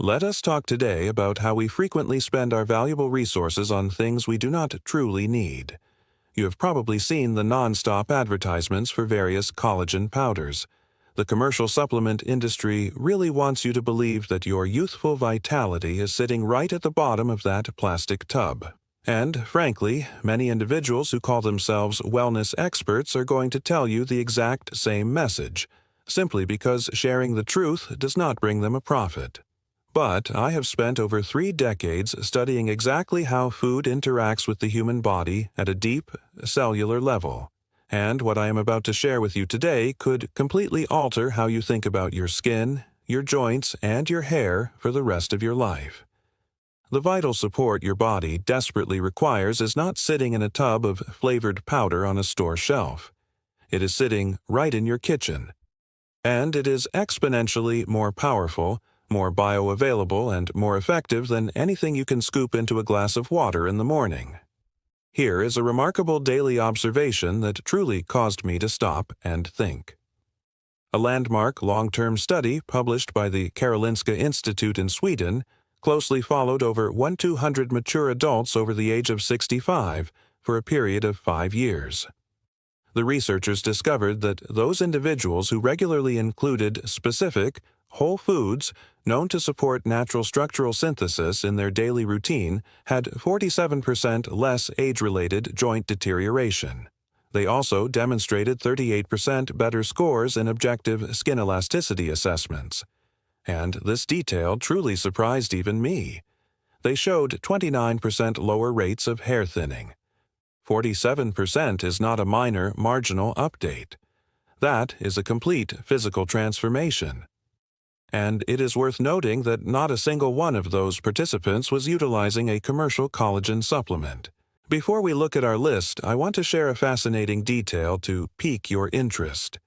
Let us talk today about how we frequently spend our valuable resources on things we do not truly need. You have probably seen the non-stop advertisements for various collagen powders. The commercial supplement industry really wants you to believe that your youthful vitality is sitting right at the bottom of that plastic tub. And, frankly, many individuals who call themselves wellness experts are going to tell you the exact same message, simply because sharing the truth does not bring them a profit. But I have spent over 3 decades studying exactly how food interacts with the human body at a deep, cellular level. And what I am about to share with you today could completely alter how you think about your skin, your joints, and your hair for the rest of your life. The vital support your body desperately requires is not sitting in a tub of flavored powder on a store shelf. It is sitting right in your kitchen. And it is exponentially more powerful, more bioavailable, and more effective than anything you can scoop into a glass of water in the morning. Here is a remarkable daily observation that truly caused me to stop and think. A landmark long-term study published by the Karolinska Institute in Sweden closely followed over 1,200 mature adults over the age of 65 for a period of 5 years. The researchers discovered that those individuals who regularly included specific, whole foods known to support natural structural synthesis in their daily routine had 47% less age-related joint deterioration. They also demonstrated 38% better scores in objective skin elasticity assessments. And this detail truly surprised even me. They showed 29% lower rates of hair thinning. 47% is not a minor, marginal update. That is a complete physical transformation. And it is worth noting that not a single one of those participants was utilizing a commercial collagen supplement. Before we look at our list, I want to share a fascinating detail to pique your interest.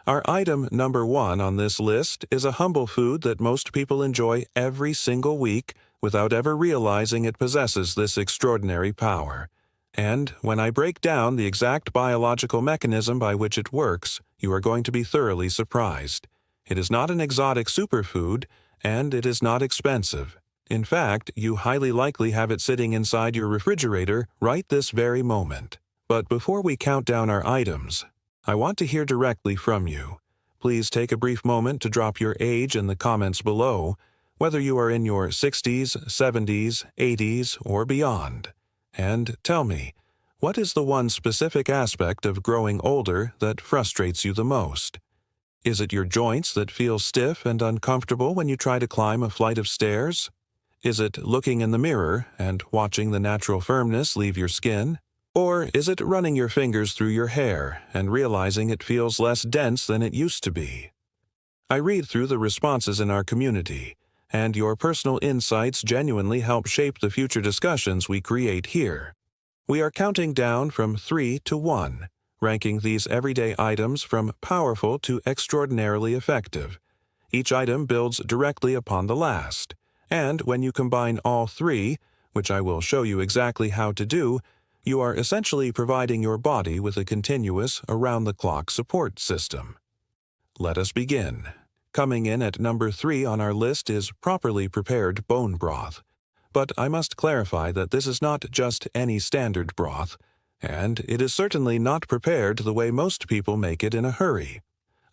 Our item number 1 on this list is a humble food that most people enjoy every single week without ever realizing it possesses this extraordinary power. And when I break down the exact biological mechanism by which it works, you are going to be thoroughly surprised. It is not an exotic superfood, and it is not expensive. In fact, you highly likely have it sitting inside your refrigerator right this very moment. But before we count down our items, I want to hear directly from you. Please take a brief moment to drop your age in the comments below, whether you are in your 60s, 70s, 80s, or beyond. And tell me, what is the one specific aspect of growing older that frustrates you the most? Is it your joints that feel stiff and uncomfortable when you try to climb a flight of stairs? Is it looking in the mirror and watching the natural firmness leave your skin? Or is it running your fingers through your hair and realizing it feels less dense than it used to be? I read through the responses in our community, and your personal insights genuinely help shape the future discussions we create here. We are counting down from 3 to 1. Ranking these everyday items from powerful to extraordinarily effective. Each item builds directly upon the last, and when you combine all 3, which I will show you exactly how to do, you are essentially providing your body with a continuous, around-the-clock support system. Let us begin. Coming in at number 3 on our list is properly prepared bone broth. But I must clarify that this is not just any standard broth, and it is certainly not prepared the way most people make it in a hurry.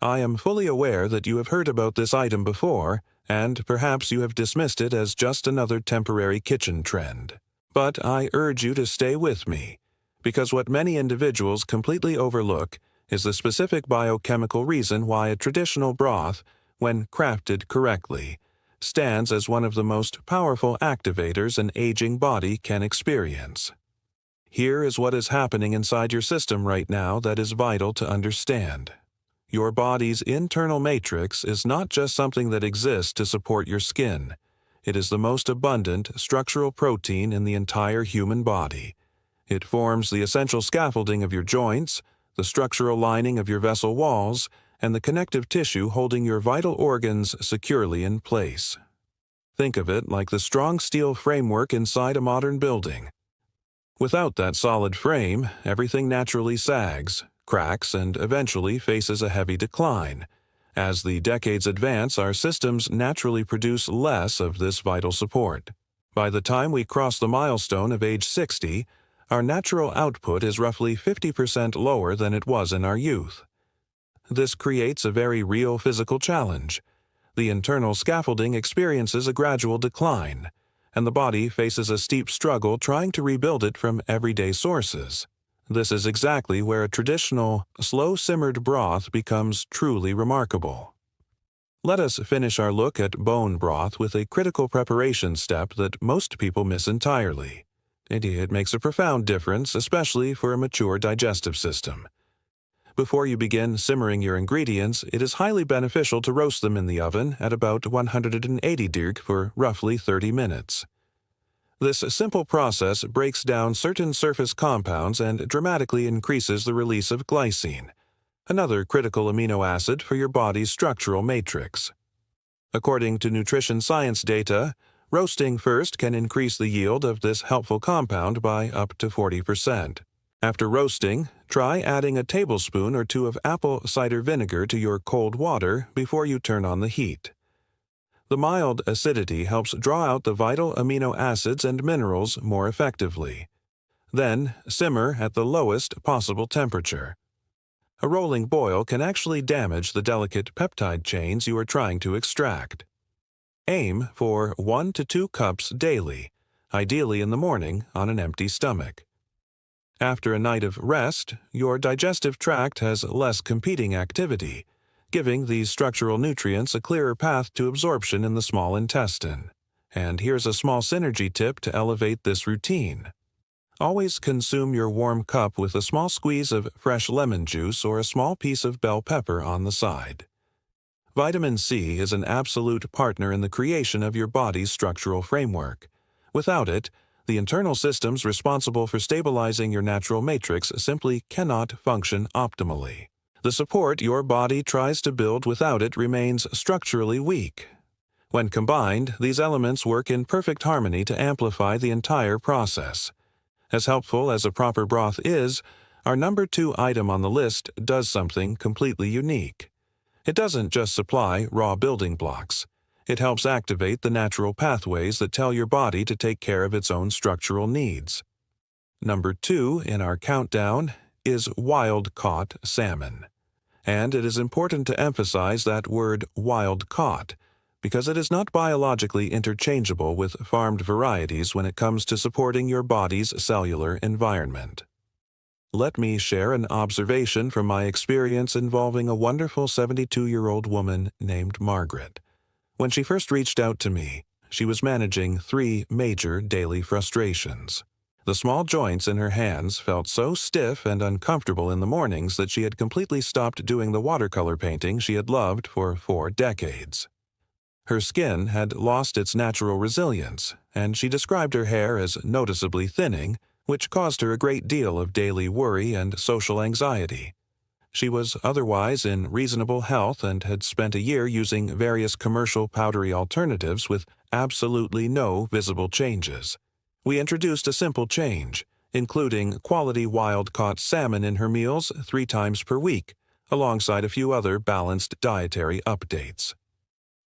I am fully aware that you have heard about this item before, and perhaps you have dismissed it as just another temporary kitchen trend. But I urge you to stay with me, because what many individuals completely overlook is the specific biochemical reason why a traditional broth, when crafted correctly, stands as one of the most powerful activators an aging body can experience. Here is what is happening inside your system right now that is vital to understand. Your body's internal matrix is not just something that exists to support your skin. It is the most abundant structural protein in the entire human body. It forms the essential scaffolding of your joints, the structural lining of your vessel walls, and the connective tissue holding your vital organs securely in place. Think of it like the strong steel framework inside a modern building. Without that solid frame, everything naturally sags, cracks, and eventually faces a heavy decline. As the decades advance, our systems naturally produce less of this vital support. By the time we cross the milestone of age 60, our natural output is roughly 50% lower than it was in our youth. This creates a very real physical challenge. The internal scaffolding experiences a gradual decline, and the body faces a steep struggle trying to rebuild it from everyday sources. This is exactly where a traditional, slow-simmered broth becomes truly remarkable. Let us finish our look at bone broth with a critical preparation step that most people miss entirely. It makes a profound difference, especially for a mature digestive system. Before you begin simmering your ingredients, it is highly beneficial to roast them in the oven at about 180 degrees for roughly 30 minutes. This simple process breaks down certain surface compounds and dramatically increases the release of glycine, another critical amino acid for your body's structural matrix. According to nutrition science data, roasting first can increase the yield of this helpful compound by up to 40%. After roasting, try adding a tablespoon or two of apple cider vinegar to your cold water before you turn on the heat. The mild acidity helps draw out the vital amino acids and minerals more effectively. Then, simmer at the lowest possible temperature. A rolling boil can actually damage the delicate peptide chains you are trying to extract. Aim for 1 to 2 cups daily, ideally in the morning on an empty stomach. After a night of rest, your digestive tract has less competing activity, giving these structural nutrients a clearer path to absorption in the small intestine. And here's a small synergy tip to elevate this routine. Always consume your warm cup with a small squeeze of fresh lemon juice or a small piece of bell pepper on the side. Vitamin C is an absolute partner in the creation of your body's structural framework. Without it, the internal systems responsible for stabilizing your natural matrix simply cannot function optimally. The support your body tries to build without it remains structurally weak. When combined, these elements work in perfect harmony to amplify the entire process. As helpful as a proper broth is, our number 2 item on the list does something completely unique. It doesn't just supply raw building blocks. It helps activate the natural pathways that tell your body to take care of its own structural needs. Number 2 in our countdown is wild-caught salmon. And it is important to emphasize that word wild-caught, because it is not biologically interchangeable with farmed varieties when it comes to supporting your body's cellular environment. Let me share an observation from my experience involving a wonderful 72-year-old woman named Margaret. When she first reached out to me, she was managing 3 major daily frustrations. The small joints in her hands felt so stiff and uncomfortable in the mornings that she had completely stopped doing the watercolor painting she had loved for 4 decades. Her skin had lost its natural resilience, and she described her hair as noticeably thinning, which caused her a great deal of daily worry and social anxiety. She was otherwise in reasonable health and had spent a year using various commercial powdery alternatives with absolutely no visible changes. We introduced a simple change, including quality wild-caught salmon in her meals 3 times per week, alongside a few other balanced dietary updates.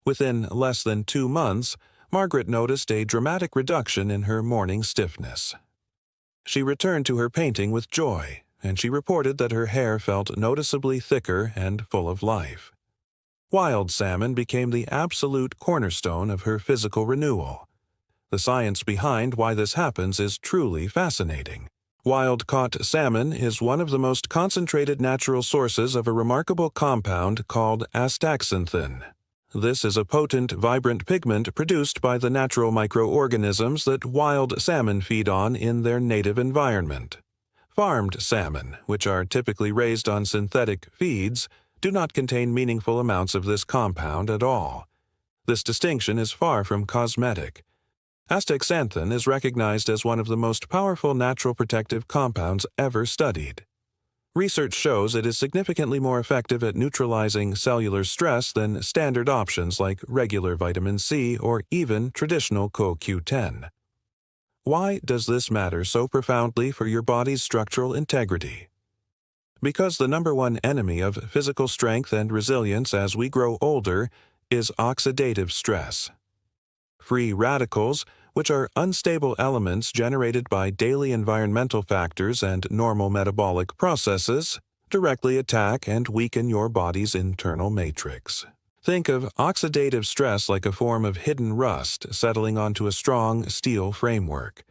Within less than 2 months, Margaret noticed a dramatic reduction in her morning stiffness. She returned to her painting with joy, and she reported that her hair felt noticeably thicker and full of life. Wild salmon became the absolute cornerstone of her physical renewal. The science behind why this happens is truly fascinating. Wild-caught salmon is one of the most concentrated natural sources of a remarkable compound called Astaxanthin. This is a potent, vibrant pigment produced by the natural microorganisms that wild salmon feed on in their native environment. Farmed salmon, which are typically raised on synthetic feeds, do not contain meaningful amounts of this compound at all. This distinction is far from cosmetic. Astaxanthin is recognized as one of the most powerful natural protective compounds ever studied. Research shows it is significantly more effective at neutralizing cellular stress than standard options like regular vitamin C or even traditional CoQ10. Why does this matter so profoundly for your body's structural integrity? Because the number one enemy of physical strength and resilience as we grow older is oxidative stress. Free radicals, which are unstable elements generated by daily environmental factors and normal metabolic processes, directly attack and weaken your body's internal matrix. Think of oxidative stress like a form of hidden rust settling onto a strong steel framework.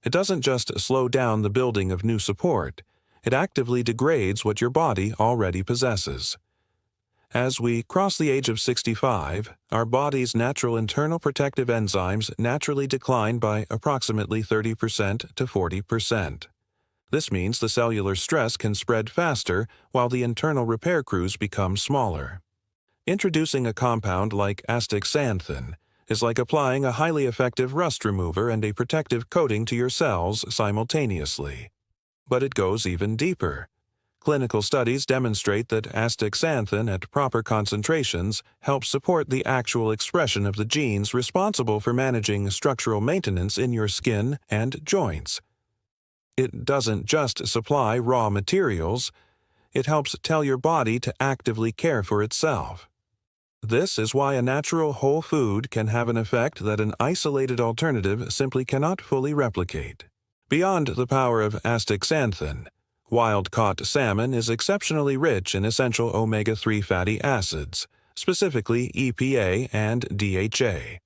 It doesn't just slow down the building of new support, it actively degrades what your body already possesses. As we cross the age of 65, our body's natural internal protective enzymes naturally decline by approximately 30% to 40%. This means the cellular stress can spread faster while the internal repair crews become smaller. Introducing a compound like Astaxanthin is like applying a highly effective rust remover and a protective coating to your cells simultaneously. But it goes even deeper. Clinical studies demonstrate that astaxanthin at proper concentrations helps support the actual expression of the genes responsible for managing structural maintenance in your skin and joints. It doesn't just supply raw materials, it helps tell your body to actively care for itself. This is why a natural whole food can have an effect that an isolated alternative simply cannot fully replicate. Beyond the power of astaxanthin, wild-caught salmon is exceptionally rich in essential omega-3 fatty acids, specifically EPA and DHA.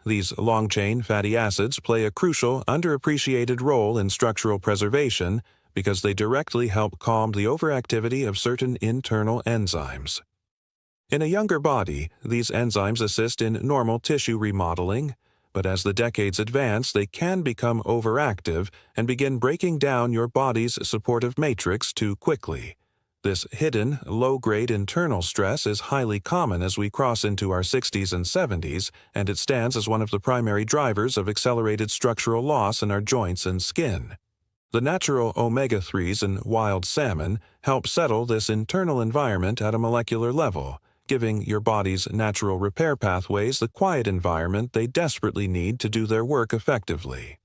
These long-chain fatty acids play a crucial, underappreciated role in structural preservation because they directly help calm the overactivity of certain internal enzymes. In a younger body, these enzymes assist in normal tissue remodeling, but as the decades advance, they can become overactive and begin breaking down your body's supportive matrix too quickly. This hidden, low-grade internal stress is highly common as we cross into our 60s and 70s, and it stands as one of the primary drivers of accelerated structural loss in our joints and skin. The natural omega-3s in wild salmon help settle this internal environment at a molecular level, giving your body's natural repair pathways the quiet environment they desperately need to do their work effectively.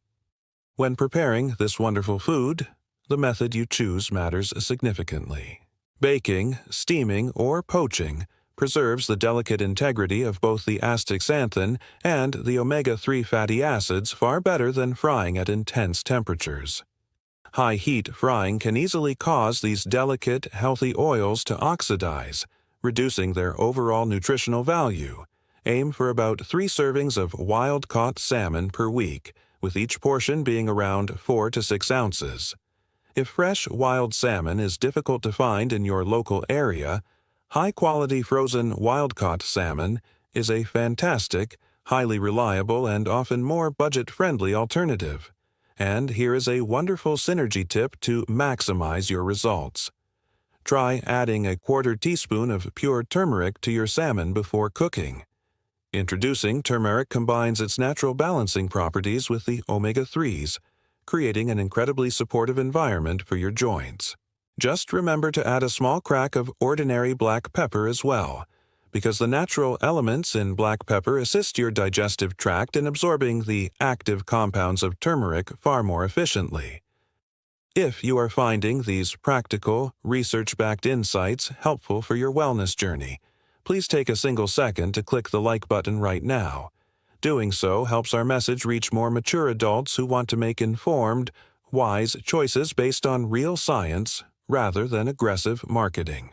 When preparing this wonderful food, the method you choose matters significantly. Baking, steaming, or poaching preserves the delicate integrity of both the astaxanthin and the omega-3 fatty acids far better than frying at intense temperatures. High-heat frying can easily cause these delicate, healthy oils to oxidize, reducing their overall nutritional value. Aim for about 3 servings of wild-caught salmon per week, with each portion being around 4 to 6 ounces. If fresh wild salmon is difficult to find in your local area, high-quality frozen wild-caught salmon is a fantastic, highly reliable, and often more budget-friendly alternative. And here is a wonderful synergy tip to maximize your results. Try adding a 1/4 teaspoon of pure turmeric to your salmon before cooking. Introducing turmeric combines its natural balancing properties with the omega-3s, creating an incredibly supportive environment for your joints. Just remember to add a small crack of ordinary black pepper as well, because the natural elements in black pepper assist your digestive tract in absorbing the active compounds of turmeric far more efficiently. If you are finding these practical, research-backed insights helpful for your wellness journey, please take a single second to click the like button right now. Doing so helps our message reach more mature adults who want to make informed, wise choices based on real science rather than aggressive marketing.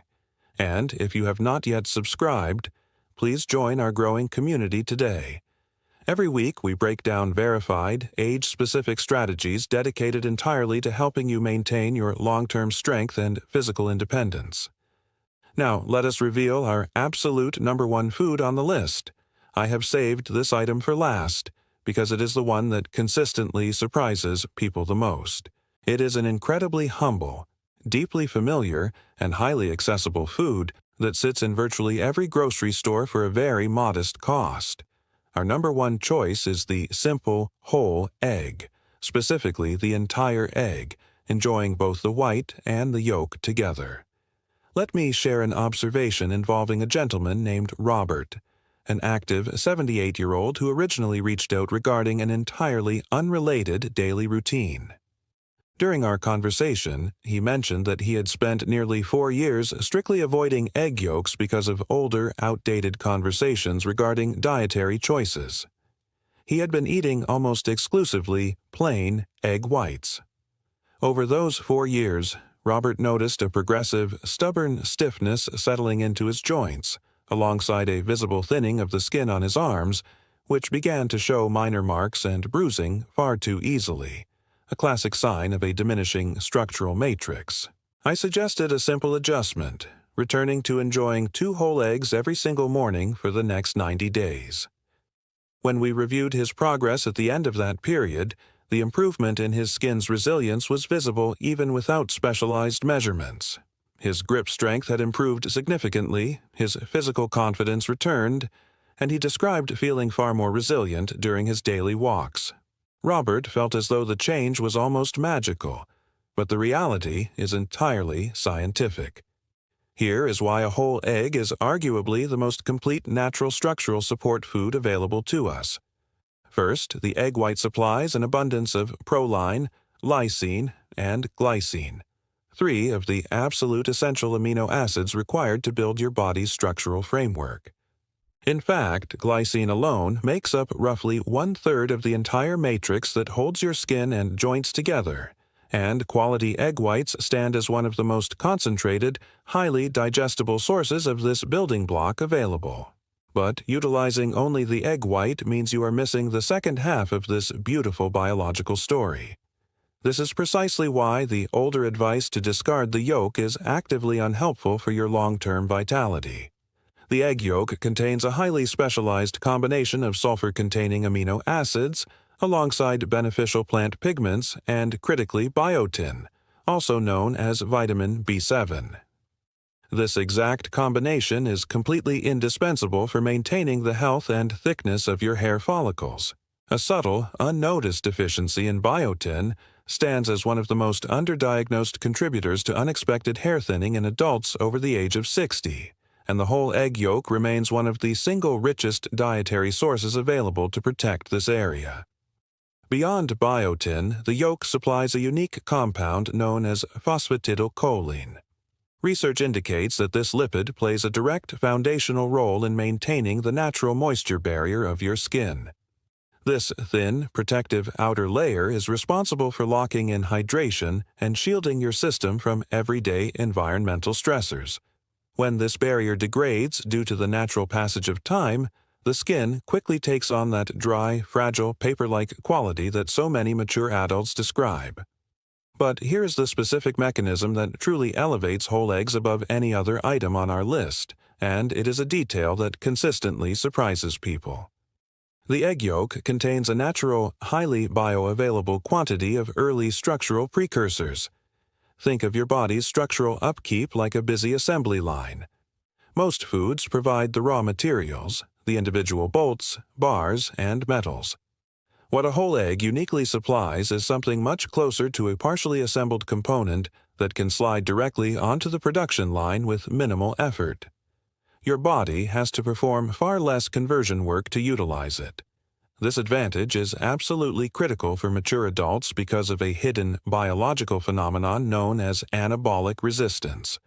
And if you have not yet subscribed, please join our growing community today. Every week, we break down verified, age-specific strategies dedicated entirely to helping you maintain your long-term strength and physical independence. Now, let us reveal our absolute number one food on the list. I have saved this item for last, because it is the one that consistently surprises people the most. It is an incredibly humble, deeply familiar, and highly accessible food that sits in virtually every grocery store for a very modest cost. Our number one choice is the simple, whole egg, specifically the entire egg, enjoying both the white and the yolk together. Let me share an observation involving a gentleman named Robert, an active 78-year-old who originally reached out regarding an entirely unrelated daily routine. During our conversation, he mentioned that he had spent nearly 4 years strictly avoiding egg yolks because of older, outdated conversations regarding dietary choices. He had been eating almost exclusively plain egg whites. Over those 4 years, Robert noticed a progressive, stubborn stiffness settling into his joints, alongside a visible thinning of the skin on his arms, which began to show minor marks and bruising far too easily, a classic sign of a diminishing structural matrix. I suggested a simple adjustment, returning to enjoying 2 whole eggs every single morning for the next 90 days. When we reviewed his progress at the end of that period, the improvement in his skin's resilience was visible even without specialized measurements. His grip strength had improved significantly, his physical confidence returned, and he described feeling far more resilient during his daily walks. Robert felt as though the change was almost magical, but the reality is entirely scientific. Here is why a whole egg is arguably the most complete natural structural support food available to us. First, the egg white supplies an abundance of proline, lysine, and glycine, 3 of the absolute essential amino acids required to build your body's structural framework. In fact, glycine alone makes up roughly 1/3 of the entire matrix that holds your skin and joints together, and quality egg whites stand as one of the most concentrated, highly digestible sources of this building block available. But utilizing only the egg white means you are missing the second half of this beautiful biological story. This is precisely why the older advice to discard the yolk is actively unhelpful for your long-term vitality. The egg yolk contains a highly specialized combination of sulfur-containing amino acids, alongside beneficial plant pigments and, critically, biotin, also known as vitamin B7. This exact combination is completely indispensable for maintaining the health and thickness of your hair follicles. A subtle, unnoticed deficiency in biotin stands as one of the most underdiagnosed contributors to unexpected hair thinning in adults over the age of 60, and the whole egg yolk remains one of the single richest dietary sources available to protect this area. Beyond biotin, the yolk supplies a unique compound known as phosphatidylcholine. Research indicates that this lipid plays a direct foundational role in maintaining the natural moisture barrier of your skin. This thin, protective outer layer is responsible for locking in hydration and shielding your system from everyday environmental stressors. When this barrier degrades due to the natural passage of time, the skin quickly takes on that dry, fragile, paper-like quality that so many mature adults describe. But here is the specific mechanism that truly elevates whole eggs above any other item on our list, and it is a detail that consistently surprises people. The egg yolk contains a natural, highly bioavailable quantity of early structural precursors. Think of your body's structural upkeep like a busy assembly line. Most foods provide the raw materials, the individual bolts, bars, and metals. What a whole egg uniquely supplies is something much closer to a partially assembled component that can slide directly onto the production line with minimal effort. Your body has to perform far less conversion work to utilize it. This advantage is absolutely critical for mature adults because of a hidden biological phenomenon known as anabolic resistance.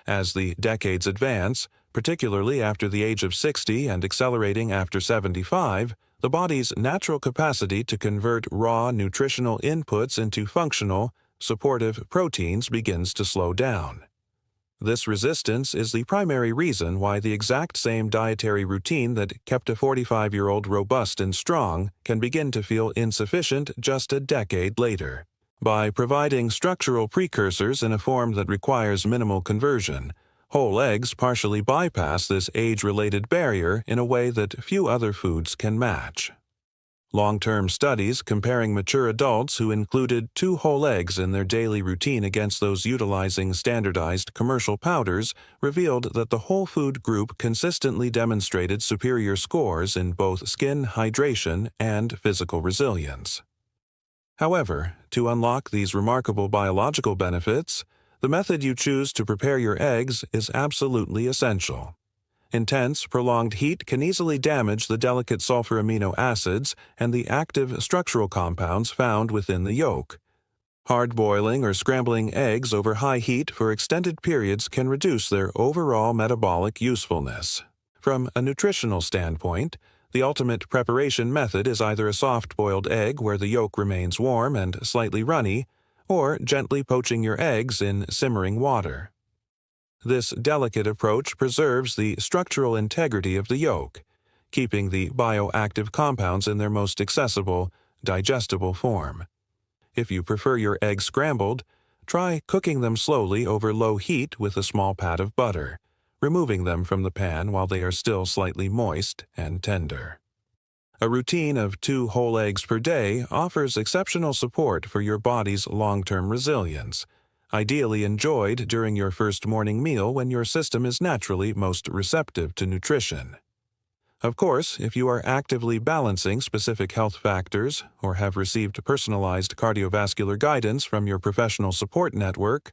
As the decades advance, particularly after the age of 60 and accelerating after 75, the body's natural capacity to convert raw nutritional inputs into functional, supportive proteins begins to slow down. This resistance is the primary reason why the exact same dietary routine that kept a 45-year-old robust and strong can begin to feel insufficient just a decade later. By providing structural precursors in a form that requires minimal conversion, whole eggs partially bypass this age-related barrier in a way that few other foods can match. Long-term studies comparing mature adults who included 2 whole eggs in their daily routine against those utilizing standardized commercial powders revealed that the whole food group consistently demonstrated superior scores in both skin hydration and physical resilience. However, to unlock these remarkable biological benefits, the method you choose to prepare your eggs is absolutely essential. Intense, prolonged heat can easily damage the delicate sulfur amino acids and the active structural compounds found within the yolk. Hard boiling or scrambling eggs over high heat for extended periods can reduce their overall metabolic usefulness. From a nutritional standpoint, the ultimate preparation method is either a soft-boiled egg where the yolk remains warm and slightly runny, or gently poaching your eggs in simmering water. This delicate approach preserves the structural integrity of the yolk, keeping the bioactive compounds in their most accessible, digestible form. If you prefer your eggs scrambled, try cooking them slowly over low heat with a small pat of butter, removing them from the pan while they are still slightly moist and tender. A routine of 2 whole eggs per day offers exceptional support for your body's long-term resilience, ideally enjoyed during your first morning meal when your system is naturally most receptive to nutrition. Of course, if you are actively balancing specific health factors or have received personalized cardiovascular guidance from your professional support network,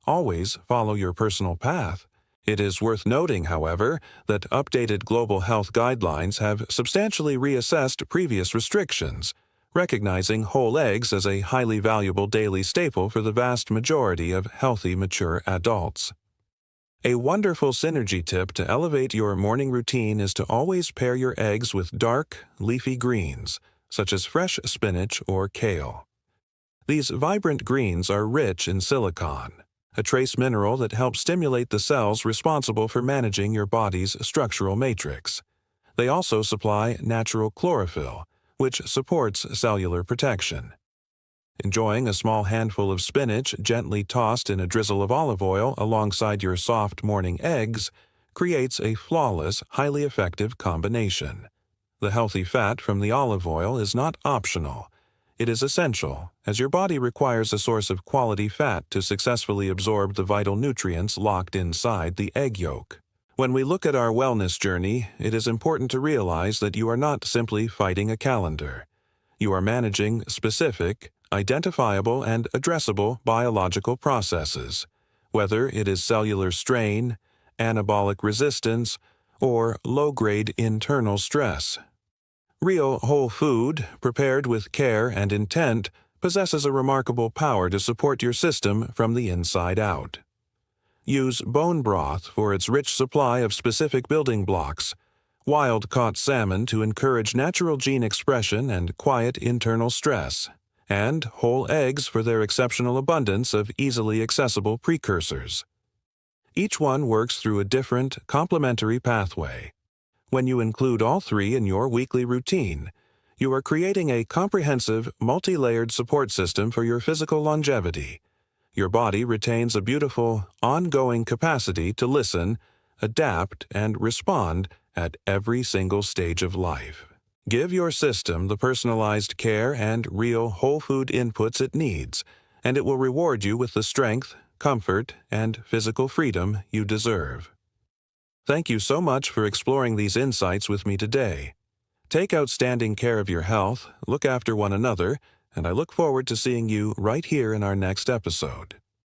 always follow your personal path. It is worth noting, however, that updated global health guidelines have substantially reassessed previous restrictions, recognizing whole eggs as a highly valuable daily staple for the vast majority of healthy, mature adults. A wonderful synergy tip to elevate your morning routine is to always pair your eggs with dark, leafy greens, such as fresh spinach or kale. These vibrant greens are rich in silicon, a trace mineral that helps stimulate the cells responsible for managing your body's structural matrix. They also supply natural chlorophyll, which supports cellular protection. Enjoying a small handful of spinach gently tossed in a drizzle of olive oil alongside your soft morning eggs creates a flawless, highly effective combination. The healthy fat from the olive oil is not optional. It is essential, as your body requires a source of quality fat to successfully absorb the vital nutrients locked inside the egg yolk. When we look at our wellness journey, it is important to realize that you are not simply fighting a calendar. You are managing specific, identifiable, and addressable biological processes, whether it is cellular strain, anabolic resistance, or low-grade internal stress. Real whole food, prepared with care and intent, possesses a remarkable power to support your system from the inside out. Use bone broth for its rich supply of specific building blocks, wild-caught salmon to encourage natural gene expression and quiet internal stress, and whole eggs for their exceptional abundance of easily accessible precursors. Each one works through a different, complementary pathway. When you include all 3 in your weekly routine, you are creating a comprehensive, multi-layered support system for your physical longevity. Your body retains a beautiful, ongoing capacity to listen, adapt, and respond at every single stage of life. Give your system the personalized care and real whole food inputs it needs, and it will reward you with the strength, comfort, and physical freedom you deserve. Thank you so much for exploring these insights with me today. Take outstanding care of your health, look after one another, and I look forward to seeing you right here in our next episode.